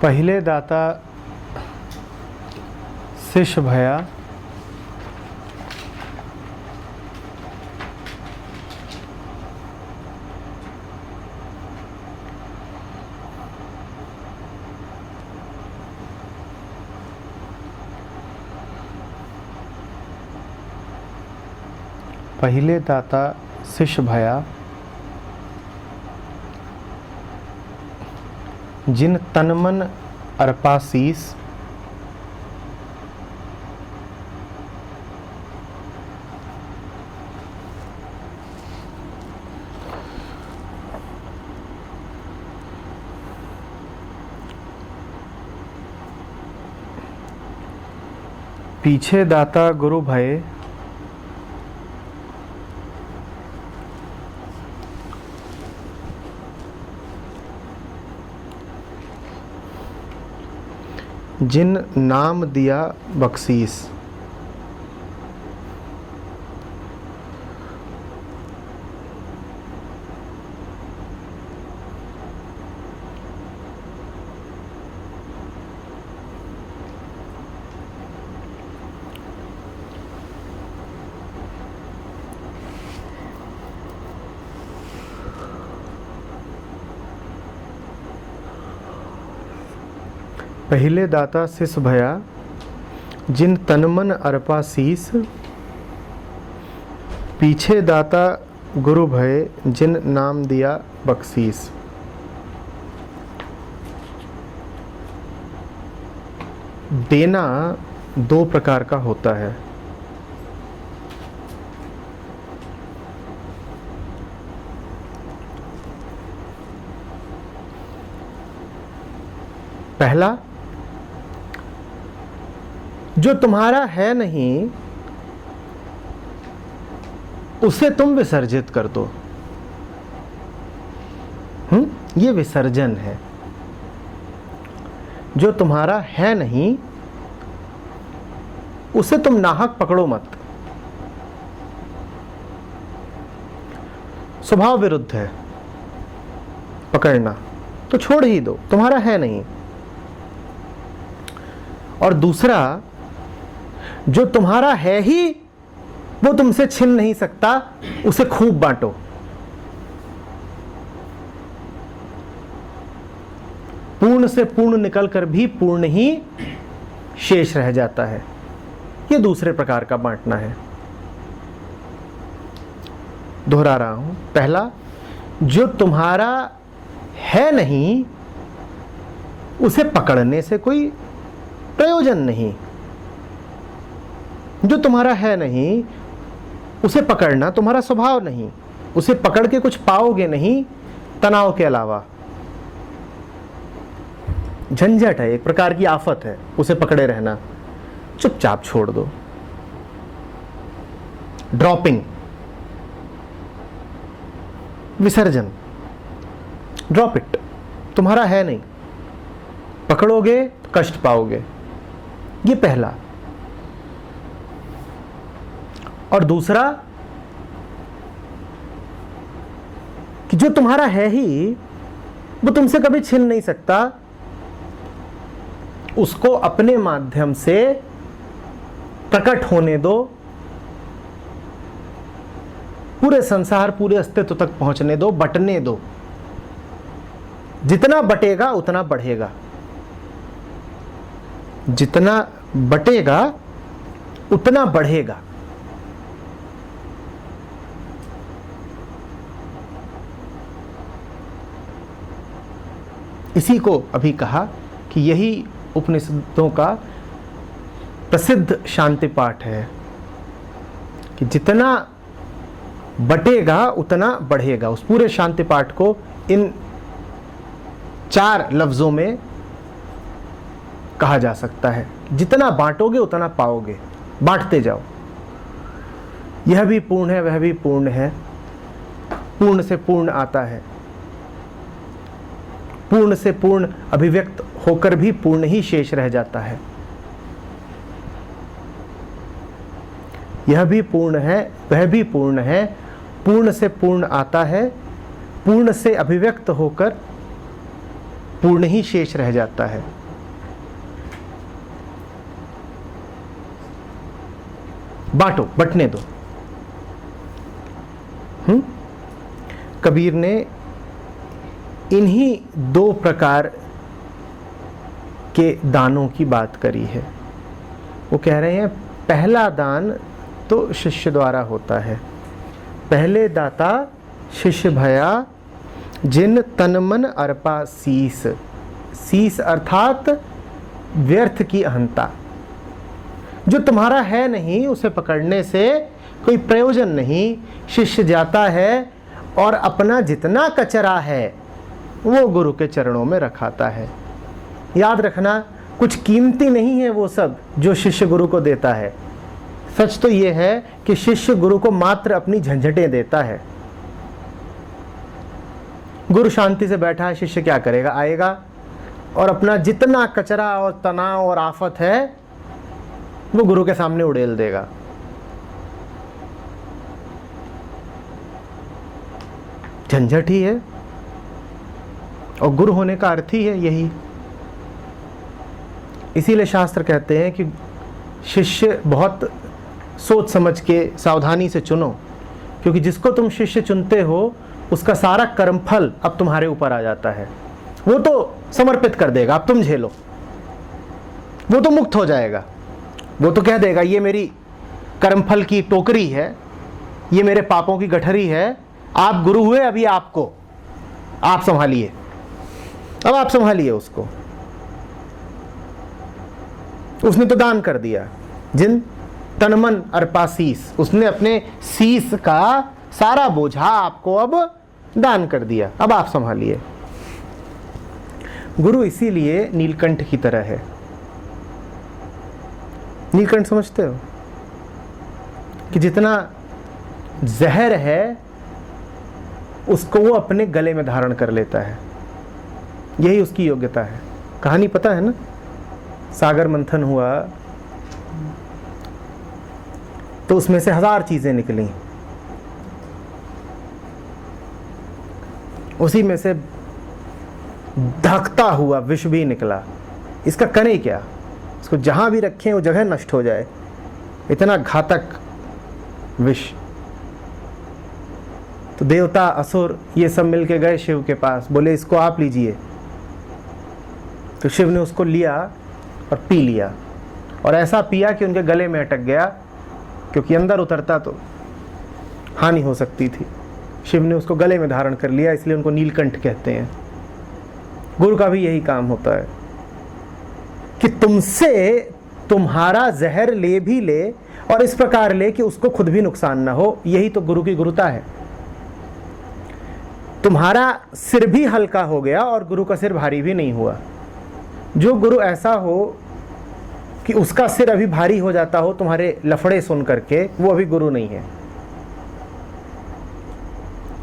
पहिले दाता शिष्य भया, पहिले दाता शिष्य भया, जिन तन मन अर्पा शीस, पीछे दाता गुरु भये, जिन नाम दिया बख्शीस। पहिले दाता शिष्य भया, जिन तन मन अर्पा शीस, पीछे दाता गुरु भये, जिन नाम दिया बख्शीस। देना दो प्रकार का होता है। पहला, जो तुम्हारा है नहीं उसे तुम विसर्जित कर दो। ये विसर्जन है। जो तुम्हारा है नहीं उसे तुम नाहक पकड़ो मत। स्वभाव विरुद्ध है पकड़ना, तो छोड़ ही दो, तुम्हारा है नहीं। और दूसरा, जो तुम्हारा है ही वो तुमसे छिन नहीं सकता, उसे खूब बांटो। पूर्ण से पूर्ण निकलकर भी पूर्ण ही शेष रह जाता है। ये दूसरे प्रकार का बांटना है। दोहरा रहा हूं। पहला, जो तुम्हारा है नहीं उसे पकड़ने से कोई प्रयोजन नहीं। जो तुम्हारा है नहीं उसे पकड़ना तुम्हारा स्वभाव नहीं। उसे पकड़ के कुछ पाओगे नहीं, तनाव के अलावा। झंझट है, एक प्रकार की आफत है उसे पकड़े रहना। चुपचाप छोड़ दो। ड्रॉपिंग, विसर्जन। Drop it. तुम्हारा है नहीं, पकड़ोगे तो कष्ट पाओगे। ये पहला। और दूसरा, कि जो तुम्हारा है ही वो तुमसे कभी छिन नहीं सकता, उसको अपने माध्यम से प्रकट होने दो, पूरे संसार, पूरे अस्तित्व तक पहुंचने दो, बटने दो। जितना बटेगा उतना बढ़ेगा। जितना बटेगा उतना बढ़ेगा। इसी को अभी कहा कि यही उपनिषदों का प्रसिद्ध शांति पाठ है कि जितना बटेगा उतना बढ़ेगा। उस पूरे शांति पाठ को इन 4 लफ्जों में कहा जा सकता है। जितना बांटोगे उतना पाओगे, बांटते जाओ। यह भी पूर्ण है, वह भी पूर्ण है। पूर्ण से पूर्ण आता है। पूर्ण से पूर्ण अभिव्यक्त होकर भी पूर्ण ही शेष रह जाता है। यह भी पूर्ण है, वह भी पूर्ण है। पूर्ण से पूर्ण आता है, पूर्ण से अभिव्यक्त होकर पूर्ण ही शेष रह जाता है। बांटो, बंटने दो। कबीर ने इन्हीं दो प्रकार के दानों की बात करी है। वो कह रहे हैं पहला दान तो शिष्य द्वारा होता है। पहले दाता शिष्य भया जिन तन मन अर्पा शीस। शीस अर्थात व्यर्थ की अहंता। जो तुम्हारा है नहीं उसे पकड़ने से कोई प्रयोजन नहीं। शिष्य जाता है और अपना जितना कचरा है वो गुरु के चरणों में रखाता है। याद रखना, कुछ कीमती नहीं है वो सब जो शिष्य गुरु को देता है। सच तो ये है कि शिष्य गुरु को मात्र अपनी झंझटें देता है। गुरु शांति से बैठा है, शिष्य क्या करेगा? आएगा और अपना जितना कचरा और तनाव और आफत है वो गुरु के सामने उड़ेल देगा। झंझट ही है, और गुरु होने का अर्थ ही है यही। इसीलिए शास्त्र कहते हैं कि शिष्य बहुत सोच समझ के सावधानी से चुनो, क्योंकि जिसको तुम शिष्य चुनते हो उसका सारा कर्मफल अब तुम्हारे ऊपर आ जाता है। वो तो समर्पित कर देगा, अब तुम झेलो। वो तो मुक्त हो जाएगा। वो तो कह देगा ये मेरी कर्मफल की टोकरी है, ये मेरे पापों की गठरी है। आप गुरु हुए, अभी आपको आप संभालिए, अब आप संभालिए उसको। उसने तो दान कर दिया। जिन तन मन अर्पा शीस, उसने अपने शीस का सारा बोझा आपको अब दान कर दिया, अब आप संभालिए। गुरु इसीलिए नीलकंठ की तरह है। नीलकंठ समझते हो कि जितना जहर है उसको वो अपने गले में धारण कर लेता है, यही उसकी योग्यता है। कहानी पता है ना, सागर मंथन हुआ तो उसमें से 1000 चीजें निकली, उसी में से धकता हुआ विष भी निकला। इसका करें क्या? इसको जहां भी रखें वो जगह नष्ट हो जाए, इतना घातक विष। तो देवता असुर ये सब मिलके गए शिव के पास, बोले इसको आप लीजिए। तो शिव ने उसको लिया और पी लिया, और ऐसा पिया कि उनके गले में अटक गया, क्योंकि अंदर उतरता तो हानि हो सकती थी। शिव ने उसको गले में धारण कर लिया, इसलिए उनको नीलकंठ कहते हैं। गुरु का भी यही काम होता है कि तुमसे तुम्हारा जहर ले भी ले, और इस प्रकार ले कि उसको खुद भी नुकसान ना हो। यही तो गुरु की गुरुता है। तुम्हारा सिर भी हल्का हो गया और गुरु का सिर भारी भी नहीं हुआ। जो गुरु ऐसा हो कि उसका सिर अभी भारी हो जाता हो तुम्हारे लफड़े सुन करके, वो अभी गुरु नहीं है।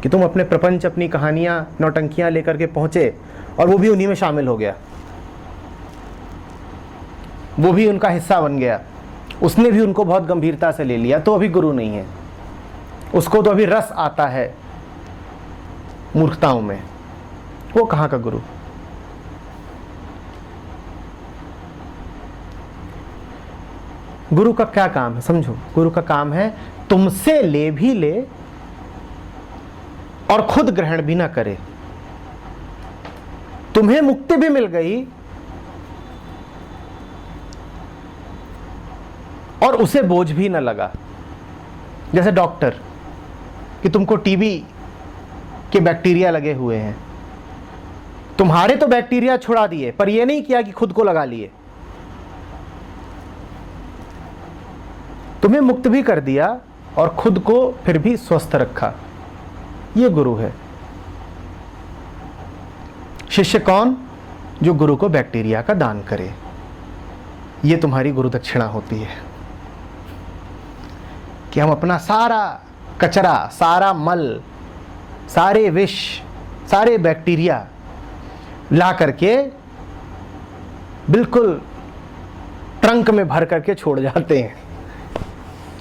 कि तुम अपने प्रपंच, अपनी कहानियां, नौटंकियां लेकर के पहुंचे और वो भी उन्हीं में शामिल हो गया, वो भी उनका हिस्सा बन गया, उसने भी उनको बहुत गंभीरता से ले लिया, तो अभी गुरु नहीं है। उसको तो अभी रस आता है मूर्खताओं में, वो कहाँ का गुरु? गुरु का क्या काम है समझो। गुरु का काम है तुमसे ले भी ले और खुद ग्रहण भी ना करे। तुम्हें मुक्ति भी मिल गई और उसे बोझ भी ना लगा। जैसे डॉक्टर कि तुमको टीबी के बैक्टीरिया लगे हुए हैं, तुम्हारे तो बैक्टीरिया छुड़ा दिए, पर यह नहीं किया कि खुद को लगा लिए। तुम्हें मुक्त भी कर दिया और खुद को फिर भी स्वस्थ रखा। ये गुरु है। शिष्य कौन? जो गुरु को बैक्टीरिया का दान करे। ये तुम्हारी गुरु दक्षिणा होती है कि हम अपना सारा कचरा, सारा मल, सारे विष, सारे बैक्टीरिया ला करके बिल्कुल ट्रंक में भर करके छोड़ जाते हैं,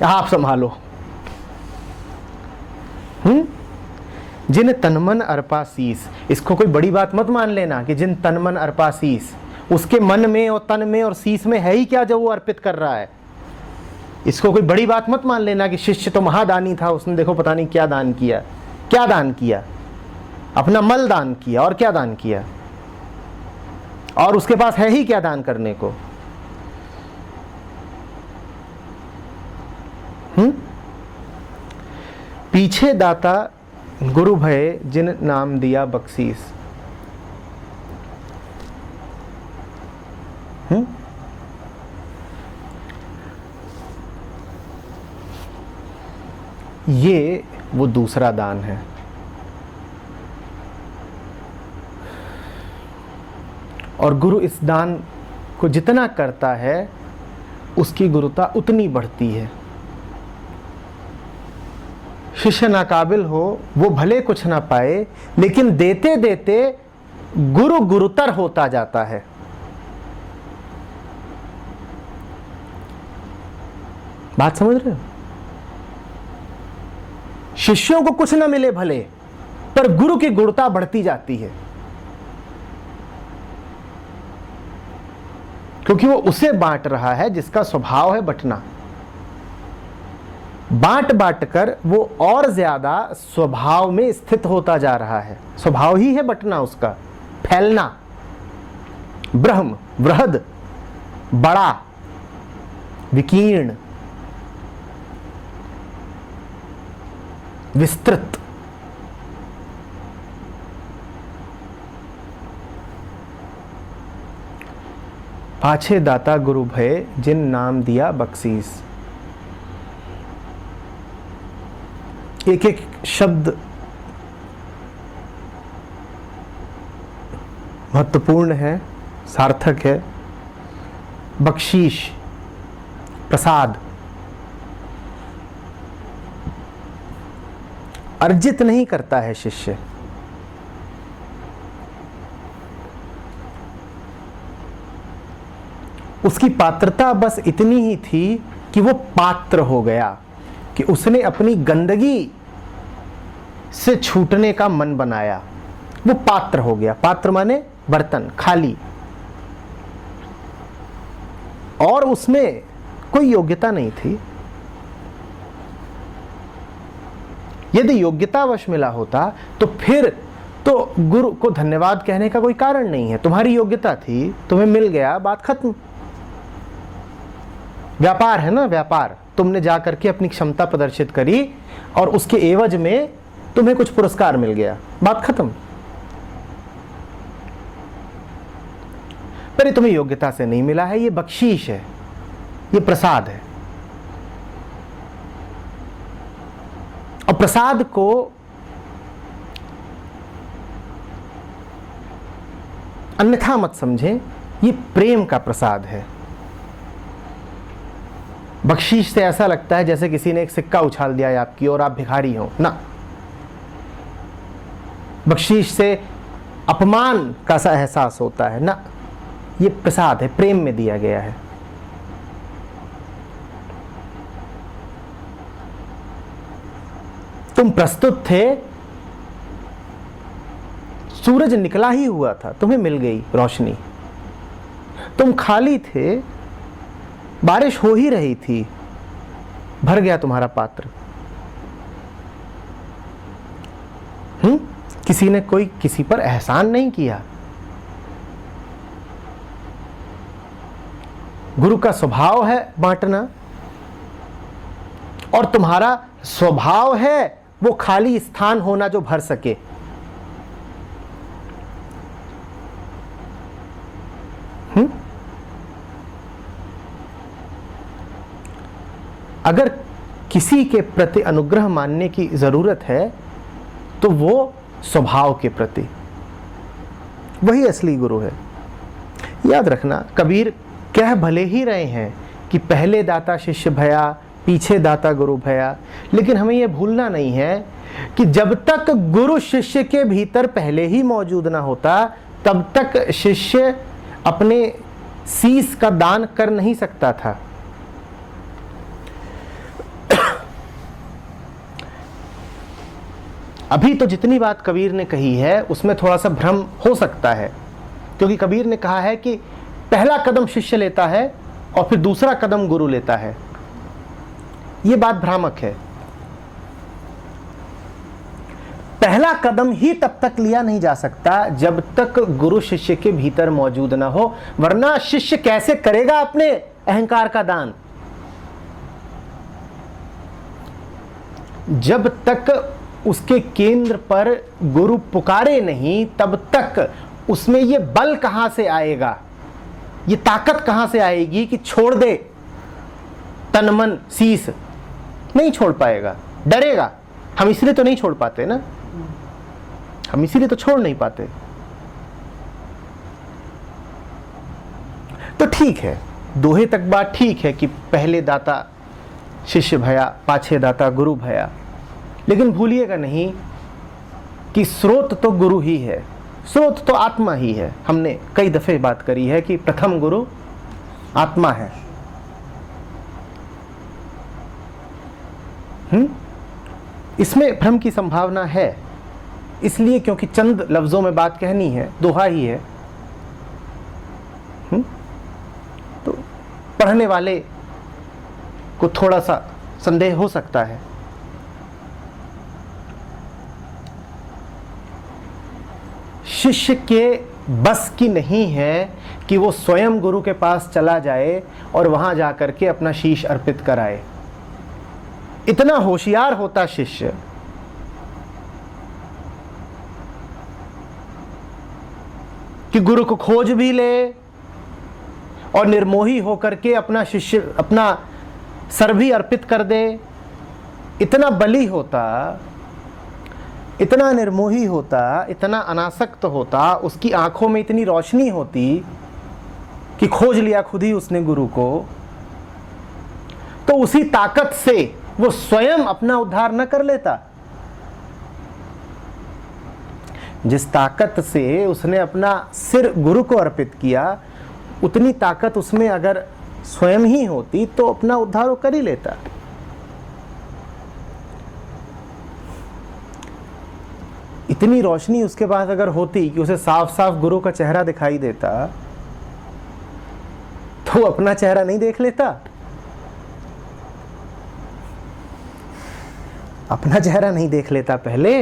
आप संभालो। जिन तन मन अर्पा शीस। इसको कोई बड़ी बात मत मान लेना कि जिन तन मन अर्पा शीस, उसके मन में और तन में और शीस में है ही क्या जो वो अर्पित कर रहा है। इसको कोई बड़ी बात मत मान लेना कि शिष्य तो महादानी था, उसने देखो पता नहीं क्या दान किया। क्या दान किया? अपना मल दान किया। और क्या दान किया? और उसके पास है ही क्या दान करने को? पीछे दाता गुरु भये जिन नाम दिया बख्शीस। ये वो दूसरा दान है। और गुरु इस दान को जितना करता है उसकी गुरुता उतनी बढ़ती है। शिष्य नाकाबिल हो, वो भले कुछ ना पाए, लेकिन देते देते गुरु गुरुतर होता जाता है। बात समझ रहे हो? शिष्यों को कुछ ना मिले भले, पर गुरु की गुरुता बढ़ती जाती है, क्योंकि वो उसे बांट रहा है जिसका स्वभाव है बंटना। बांट बांट कर वो और ज्यादा स्वभाव में स्थित होता जा रहा है। स्वभाव ही है बंटना, उसका फैलना। ब्रह्म, बृहद, बड़ा, विकीर्ण, विस्तृत। पाछे दाता गुरु भय जिन नाम दिया बख्शीस। एक एक शब्द महत्वपूर्ण है, सार्थक है। बख्शीश, प्रसाद। अर्जित नहीं करता है शिष्य, उसकी पात्रता बस इतनी ही थी कि वो पात्र हो गया, कि उसने अपनी गंदगी से छूटने का मन बनाया, वो पात्र हो गया। पात्र माने बर्तन, खाली। और उसमें कोई योग्यता नहीं थी। यदि योग्यतावश मिला होता तो फिर तो गुरु को धन्यवाद कहने का कोई कारण नहीं है। तुम्हारी योग्यता थी, तुम्हें मिल गया, बात खत्म। व्यापार है ना, व्यापार। तुमने जाकर के अपनी क्षमता प्रदर्शित करी और उसके एवज में तुम्हें कुछ पुरस्कार मिल गया, बात खत्म। पर ये तुम्हें योग्यता से नहीं मिला है, ये बख्शीश है, ये प्रसाद है। और प्रसाद को अन्यथा मत समझें, ये प्रेम का प्रसाद है। बख्शीश से ऐसा लगता है जैसे किसी ने एक सिक्का उछाल दिया है आपकी और आप भिखारी हो ना। बख्शीश से अपमान का सा एहसास होता है ना। ये प्रसाद है, प्रेम में दिया गया है। तुम प्रस्तुत थे, सूरज निकला ही हुआ था, तुम्हें मिल गई रोशनी। तुम खाली थे, बारिश हो ही रही थी, भर गया तुम्हारा पात्र। किसी ने कोई किसी पर एहसान नहीं किया। गुरु का स्वभाव है बांटना, और तुम्हारा स्वभाव है वो खाली स्थान होना जो भर सके। अगर किसी के प्रति अनुग्रह मानने की जरूरत है तो वो स्वभाव के प्रति, वही असली गुरु है। याद रखना, कबीर कह भले ही रहे हैं कि पहले दाता शिष्य भया, पीछे दाता गुरु भया, लेकिन हमें यह भूलना नहीं है कि जब तक गुरु शिष्य के भीतर पहले ही मौजूद ना होता, तब तक शिष्य अपने शीश का दान कर नहीं सकता था। अभी तो जितनी बात कबीर ने कही है उसमें थोड़ा सा भ्रम हो सकता है, क्योंकि कबीर ने कहा है कि पहला कदम शिष्य लेता है और फिर दूसरा कदम गुरु लेता है। यह बात भ्रामक है। पहला कदम ही तब तक लिया नहीं जा सकता जब तक गुरु शिष्य के भीतर मौजूद ना हो, वरना शिष्य कैसे करेगा अपने अहंकार का दान। जब तक उसके केंद्र पर गुरु पुकारे नहीं, तब तक उसमें यह बल कहां से आएगा, ये ताकत कहां से आएगी कि छोड़ दे तन मन शीस। नहीं छोड़ पाएगा, डरेगा। हम इसलिए तो नहीं छोड़ पाते ना, हम इसीलिए तो छोड़ नहीं पाते। तो ठीक है, दोहे तक बात ठीक है कि पहले दाता शिष्य भया, पाछे दाता गुरु भया, लेकिन भूलिएगा नहीं कि स्रोत तो गुरु ही है, स्रोत तो आत्मा ही है। हमने कई दफे बात करी है कि प्रथम गुरु आत्मा है। इसमें भ्रम की संभावना है, इसलिए क्योंकि चंद लफ्जों में बात कहनी है, दोहा ही है। तो पढ़ने वाले को थोड़ा सा संदेह हो सकता है। शिष्य के बस की नहीं है कि वो स्वयं गुरु के पास चला जाए और वहां जाकर के अपना शीश अर्पित कराए। इतना होशियार होता शिष्य कि गुरु को खोज भी ले और निर्मोही होकर के अपना शिष्य, अपना सर भी अर्पित कर दे। इतना बली होता, इतना निर्मोही होता, इतना अनासक्त होता, उसकी आंखों में इतनी रोशनी होती कि खोज लिया खुद ही उसने गुरु को, तो उसी ताकत से वो स्वयं अपना उद्धार न कर लेता। जिस ताकत से उसने अपना सिर गुरु को अर्पित किया, उतनी ताकत उसमें अगर स्वयं ही होती तो अपना उद्धार वो कर ही लेता। इतनी रोशनी उसके पास अगर होती कि उसे साफ साफ गुरु का चेहरा दिखाई देता, तो अपना चेहरा नहीं देख लेता? अपना चेहरा नहीं देख लेता पहले?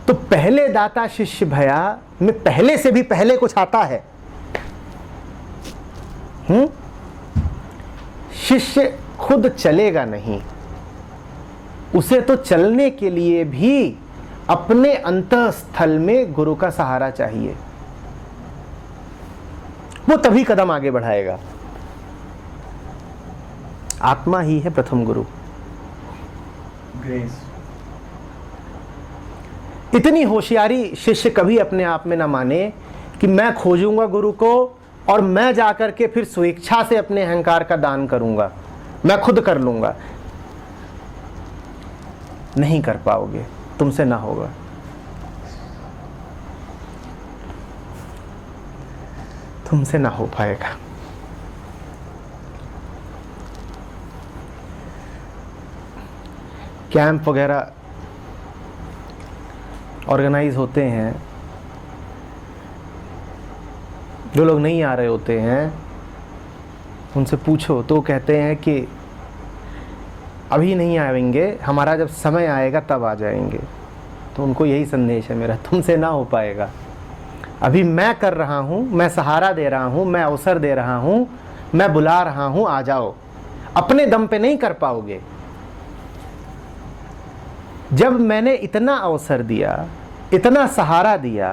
तो पहले दाता शिष्य भया में पहले से भी पहले कुछ आता है। शिष्य खुद चलेगा नहीं, उसे तो चलने के लिए भी अपने अंतःस्थल में गुरु का सहारा चाहिए। वो तभी कदम आगे बढ़ाएगा। आत्मा ही है प्रथम गुरु। ग्रेस। इतनी होशियारी शिष्य कभी अपने आप में ना माने कि मैं खोजूंगा गुरु को और मैं जाकर के फिर स्वेच्छा से अपने अहंकार का दान करूंगा, मैं खुद कर लूंगा। नहीं कर पाओगे, तुमसे ना होगा। तुमसे ना हो पाएगा। कैंप वगैरह ऑर्गेनाइज होते हैं, जो लोग नहीं आ रहे होते हैं उनसे पूछो तो कहते हैं कि अभी नहीं आएंगे, हमारा जब समय आएगा तब आ जाएंगे। तो उनको यही संदेश है मेरा, तुमसे ना हो पाएगा। अभी मैं कर रहा हूँ, मैं सहारा दे रहा हूँ, मैं अवसर दे रहा हूँ, मैं बुला रहा हूँ, आ जाओ। अपने दम पे नहीं कर पाओगे। जब मैंने इतना अवसर दिया, इतना सहारा दिया,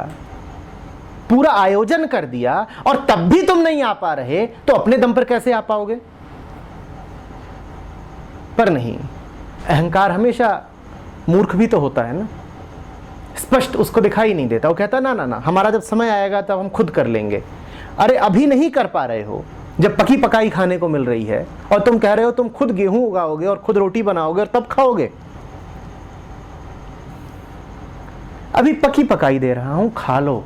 पूरा आयोजन कर दिया और तब भी तुम नहीं आ पा रहे, तो अपने दम पर कैसे आ पाओगे? पर नहीं, अहंकार हमेशा मूर्ख भी तो होता है ना, स्पष्ट उसको दिखाई नहीं देता। वो कहता ना ना ना, हमारा जब समय आएगा तब हम खुद कर लेंगे। अरे अभी नहीं कर पा रहे हो, जब पकी पकाई खाने को मिल रही है और तुम कह रहे हो तुम खुद गेहूं उगाओगे और खुद रोटी बनाओगे और तब खाओगे। अभी पकी पकाई दे रहा हूं, खा लो।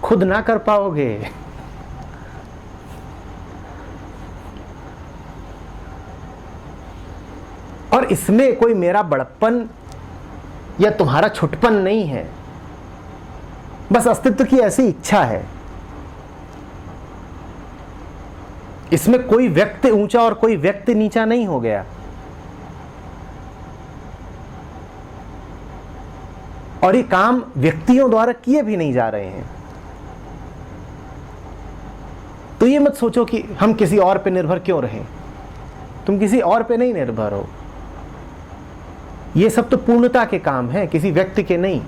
खुद ना कर पाओगे। और इसमें कोई मेरा बड़प्पन या तुम्हारा छुटपन नहीं है, बस अस्तित्व की ऐसी इच्छा है। इसमें कोई व्यक्ति ऊंचा और कोई व्यक्ति नीचा नहीं हो गया। और ये काम व्यक्तियों द्वारा किए भी नहीं जा रहे हैं। तो ये मत सोचो कि हम किसी और पे निर्भर क्यों रहें। तुम किसी और पे नहीं निर्भर हो। ये सब तो पूर्णता के काम हैं, किसी व्यक्ति के नहीं।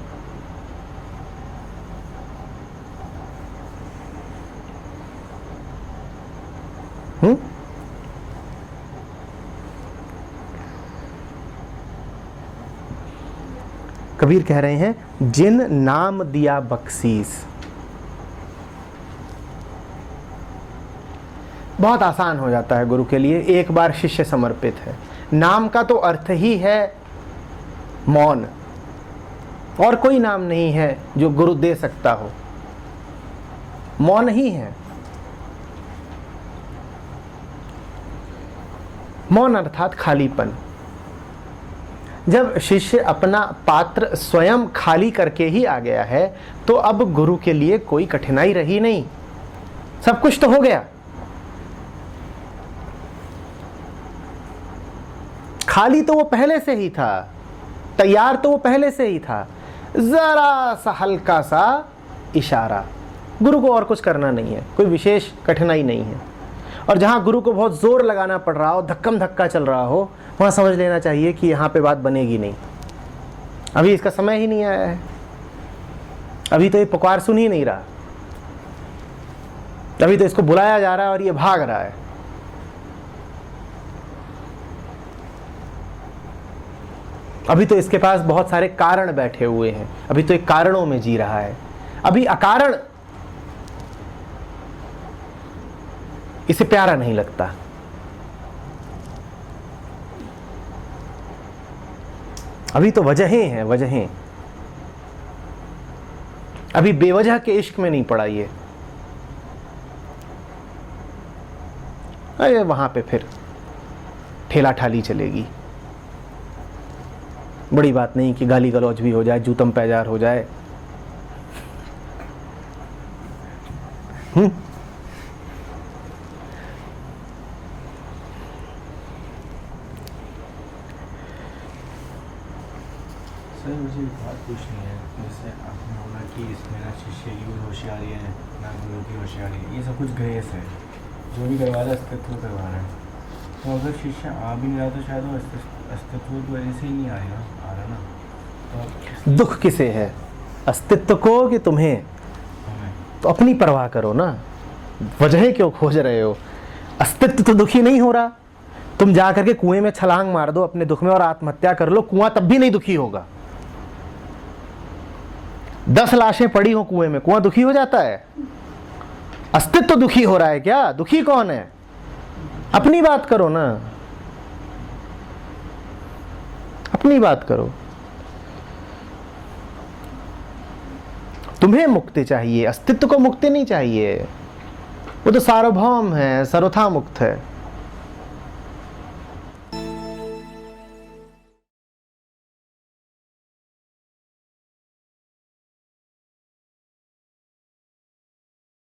कबीर कह रहे हैं, जिन नाम दिया बख्शीस। बहुत आसान हो जाता है गुरु के लिए, एक बार शिष्य समर्पित है। नाम का तो अर्थ ही है मौन, और कोई नाम नहीं है जो गुरु दे सकता हो, मौन ही है। मौन अर्थात खालीपन। जब शिष्य अपना पात्र स्वयं खाली करके ही आ गया है, तो अब गुरु के लिए कोई कठिनाई रही नहीं, सब कुछ तो हो गया। खाली तो वो पहले से ही था, तैयार तो वो पहले से ही था। जरा सा हल्का सा इशारा, गुरु को और कुछ करना नहीं है, कोई विशेष कठिनाई नहीं है। और जहां गुरु को बहुत जोर लगाना पड़ रहा हो, धक्कम धक्का चल रहा हो, वहां समझ लेना चाहिए कि यहां पे बात बनेगी नहीं, अभी इसका समय ही नहीं आया है, अभी तो ये पुकार सुन ही नहीं रहा, अभी तो इसको बुलाया जा रहा है और ये भाग रहा है। अभी तो इसके पास बहुत सारे कारण बैठे हुए हैं, अभी तो एक कारणों में जी रहा है, अभी अकारण इसे प्यारा नहीं लगता। अभी तो वजहें हैं, वजहें। अभी बेवजह के इश्क में नहीं पड़ा ये। अरे वहां पे फिर ठेला ठाली चलेगी। बड़ी बात नहीं कि गाली गलौज भी हो जाए, जूतम पैजार हो जाए। सर मुझे एक बात पूछनी है। जैसे आपने बोला कि इसमें ना शिष्य की भी होशियारी है, ना गुरु की होशियारी है, ये सब कुछ ग्रेस है, जो भी करवा रहा है अस्तित्व करवा रहा है। तो अगर शिष्य आ भी नहीं रहा तो शायद वो अस्तित्व की वजह से ही नहीं आ रहा ना। तो दुख किसे है, अस्तित्व को कि तुम्हें? तो अपनी परवाह करो ना, वजह क्यों खोज रहे हो? अस्तित्व तो दुखी नहीं हो रहा। तुम जा करके कुएं में छलांग मार दो अपने दुख में और आत्महत्या कर लो, कुआं तब भी नहीं दुखी होगा। 10 लाशें पड़ी हो कुएं में, कुआं दुखी हो जाता है? अस्तित्व तो दुखी हो रहा है क्या? दुखी कौन है? अपनी बात करो ना, अपनी बात करो। तुम्हें मुक्ति चाहिए, अस्तित्व को मुक्ति नहीं चाहिए। वो तो सार्वभौम है, सर्वथा मुक्त है।